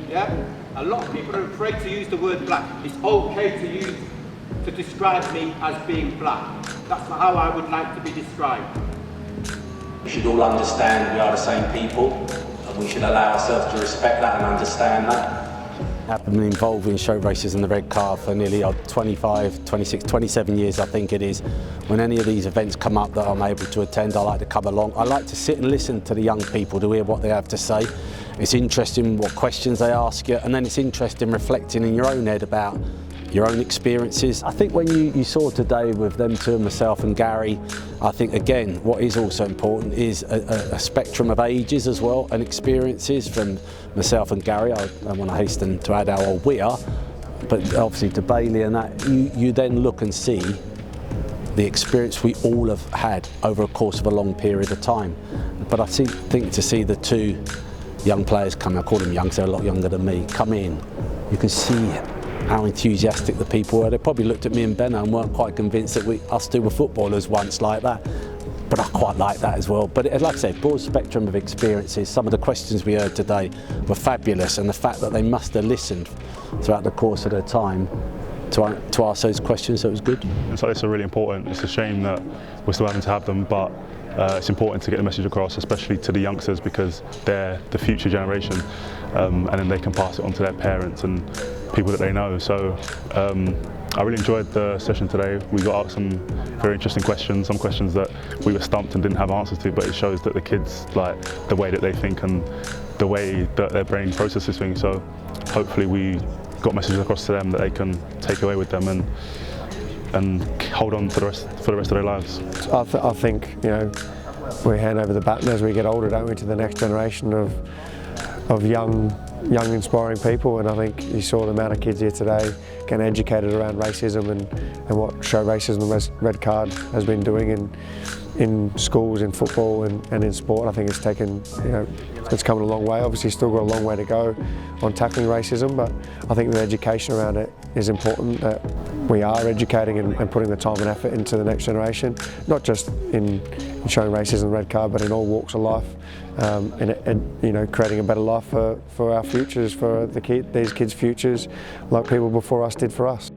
yeah? A lot of people are afraid to use the word black. It's okay to describe me as being black. That's how I would like to be described. We should all understand we are the same people, and we should allow ourselves to respect that and understand that. I've been involved in show races in the red car for nearly 25, 26, 27 years I think it is. When any of these events come up that I'm able to attend, I like to come along. I like to sit and listen to the young people to hear what they have to say. It's interesting what questions they ask you, and then it's interesting reflecting in your own head about your own experiences. I think when you saw today with them two, myself and Gary, I think again what is also important is a spectrum of ages as well and experiences from myself and Gary. I want to hasten to add how old we are, but obviously to Bailey and that, you then look and see the experience we all have had over a course of a long period of time. But I think to see the two young players come, I call them young, so they're a lot younger than me, come in, you can see how enthusiastic the people were. They probably looked at me and Bennett and weren't quite convinced that us two were footballers once like that. But I quite like that as well. But like I said, broad spectrum of experiences. Some of the questions we heard today were fabulous, and the fact that they must have listened throughout the course of their time to ask those questions, so it was good. So it's really important. It's a shame that we're still having to have them, but it's important to get the message across, especially to the youngsters, because they're the future generation, and then they can pass it on to their parents and people that they know. So I really enjoyed the session today. We got asked some very interesting questions, some questions that we were stumped and didn't have answers to, but it shows that the kids like the way that they think and the way that their brain processes things. So hopefully we got messages across to them that they can take away with them and hold on for the rest of their lives. I think, you know, we hand over the baton as we get older, don't we, to the next generation of young inspiring people, and I think you saw the amount of kids here today getting educated around racism and what Show Racism Red Card has been doing in schools, in football and in sport. I think it's taken, you know, it's come a long way. Obviously still got a long way to go on tackling racism, but I think the education around it is important, that we are educating and putting the time and effort into the next generation, not just in showing racism Red Card, but in all walks of life, and you know, creating a better life for our futures, for these kids' futures, like people before us did for us.